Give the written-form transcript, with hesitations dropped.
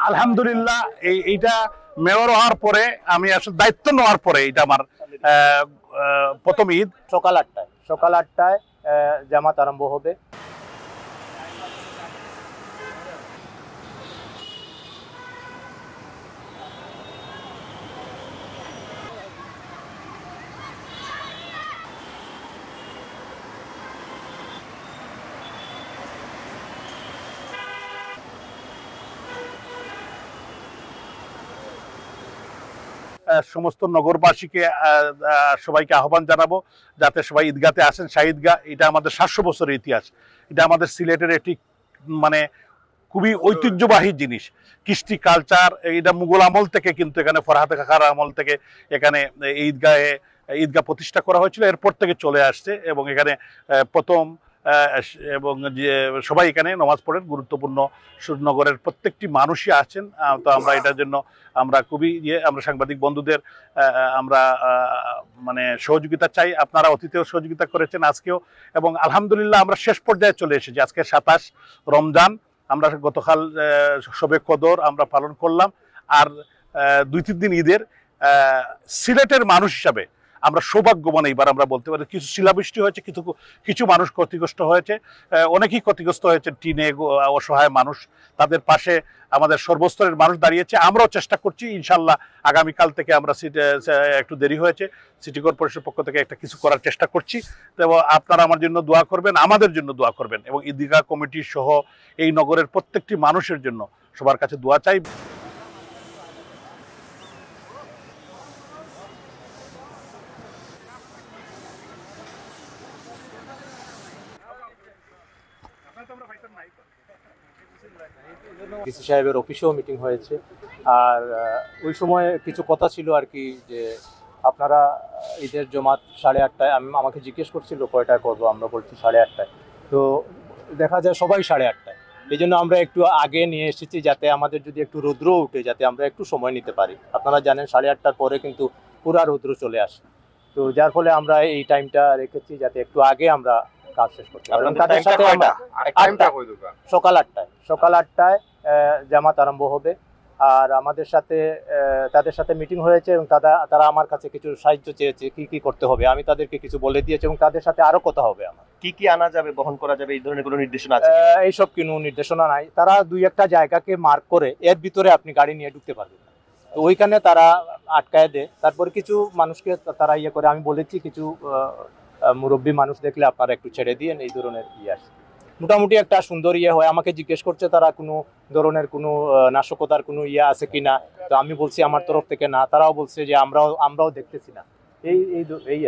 আলহামদুলিল্লাহ এইটা মেয়র হওয়ার পরে আমি আসলে দায়িত্ব নেওয়ার পরে এটা আমার প্রথম ঈদ। সকাল ৮টায় জামাত আরম্ভ হবে। সমস্ত নগরবাসীকে সবাইকে আহ্বান জানাবো যাতে সবাই ঈদগাতে আসেন। শাহী ঈদগাহ এটা আমাদের ৭০০ বছরের ইতিহাস। এটা আমাদের সিলেটের একটি মানে খুবই ঐতিহ্যবাহী জিনিস, কৃষ্টি কালচার। এটা মুঘল আমল থেকে কিন্তু এখানে ফরহাদ কাকার আমল থেকে এখানে ঈদগাহ প্রতিষ্ঠা করা হয়েছিল, এরপর থেকে চলে আসছে এবং এখানে প্রথম এবং যে সবাই এখানে নামাজ পড়েন। গুরুত্বপূর্ণ নগরের প্রত্যেকটি মানুষই আছেন। তো আমরা এটার জন্য আমরা খুবই আমরা সাংবাদিক বন্ধুদের আমরা মানে সহযোগিতা চাই। আপনারা অতীতেও সহযোগিতা করেছেন, আজকেও, এবং আলহামদুলিল্লাহ আমরা শেষ পর্যায়ে চলে এসেছি। আজকে ২৭ রমজান, আমরা গতকাল শবে কদর আমরা পালন করলাম। আর ২-৩ দিন ঈদের। সিলেটের মানুষ হিসাবে আমরা সৌভাগ্যবান এইবার আমরা বলতে পারি। কিছু শিলাবৃষ্টি হয়েছে, কিছু মানুষ ক্ষতিগ্রস্ত হয়েছে, অনেকেই ক্ষতিগ্রস্ত হয়েছে, টিনে অসহায় মানুষ, তাদের পাশে আমাদের সর্বস্তরের মানুষ দাঁড়িয়েছে। আমরাও চেষ্টা করছি, ইনশাল্লাহ আগামীকাল থেকে আমরা একটু দেরি হয়েছে, সিটি কর্পোরেশনের পক্ষ থেকে একটা কিছু করার চেষ্টা করছি। তো আপনারা আমার জন্য দোয়া করবেন, আমাদের জন্য দোয়া করবেন, এবং ঈদগাহ কমিটি সহ এই নগরের প্রত্যেকটি মানুষের জন্য সবার কাছে দোয়া চাই। ডিসি সাহেবের অফিসেও মিটিং হয়েছে। আর ওই সময় কিছু কথা ছিল আর কি, যে আপনারা ঈদের জমাত ৮:৩০, আমাকে জিজ্ঞেস করছিল কয়টায় করবো, আমরা বলছি ৮:৩০। তো দেখা যায় সবাই ৮:৩০। এই জন্য আমরা একটু আগে নিয়ে এসেছি, যাতে আমাদের যদি একটু রৌদ্র উঠে যাতে আমরা একটু সময় নিতে পারি। আপনারা জানেন ৮:৩০ পরে কিন্তু পুরা রৌদ্র চলে আসে। তো যার ফলে আমরা এই টাইমটা রেখেছি যাতে একটু আগে আমরা কাজ শেষ করতে পারি। তাদের সাথে সকাল ৮টায় জামাত আরম্ভ হবে। আর তাদের সাথে মিটিং হয়েছে এবং তারা আমার কাছে কিছু সাহায্য চেয়েছে, কি করতে হবে আমি তাদেরকে কিছু বলে দিয়েছি, এবং তাদের সাথে আরো কথা হবে আমার কি আনা যাবে, বহন করা যাবে, এই ধরনের কোনো নির্দেশনা আছে? এইসব কোনো নির্দেশনা নাই। তারা ২-১টা জায়গাকে মার্ক করে এর ভিতরে আপনি গাড়ি নিয়ে ঢুকতে পারবেন, তো ওইখানে তারা আটকায় দেয়। তারপর কিছু মানুষকে তারা করে, আমি বলেছি কিছু মুরব্বী মানুষ দেখলে আপনারা একটু ছেড়ে দিয়ে এই ধরনের আসে। মোটামুটি একটা সুন্দর হয়। আমাকে জিজ্ঞেস করছে তারা কোনো ধরনের কোনো নাশকতার কোনো আছে কিনা, তো আমি বলছি আমার তরফ থেকে না। তারাও বলছে যে আমরাও দেখতেছি না। এই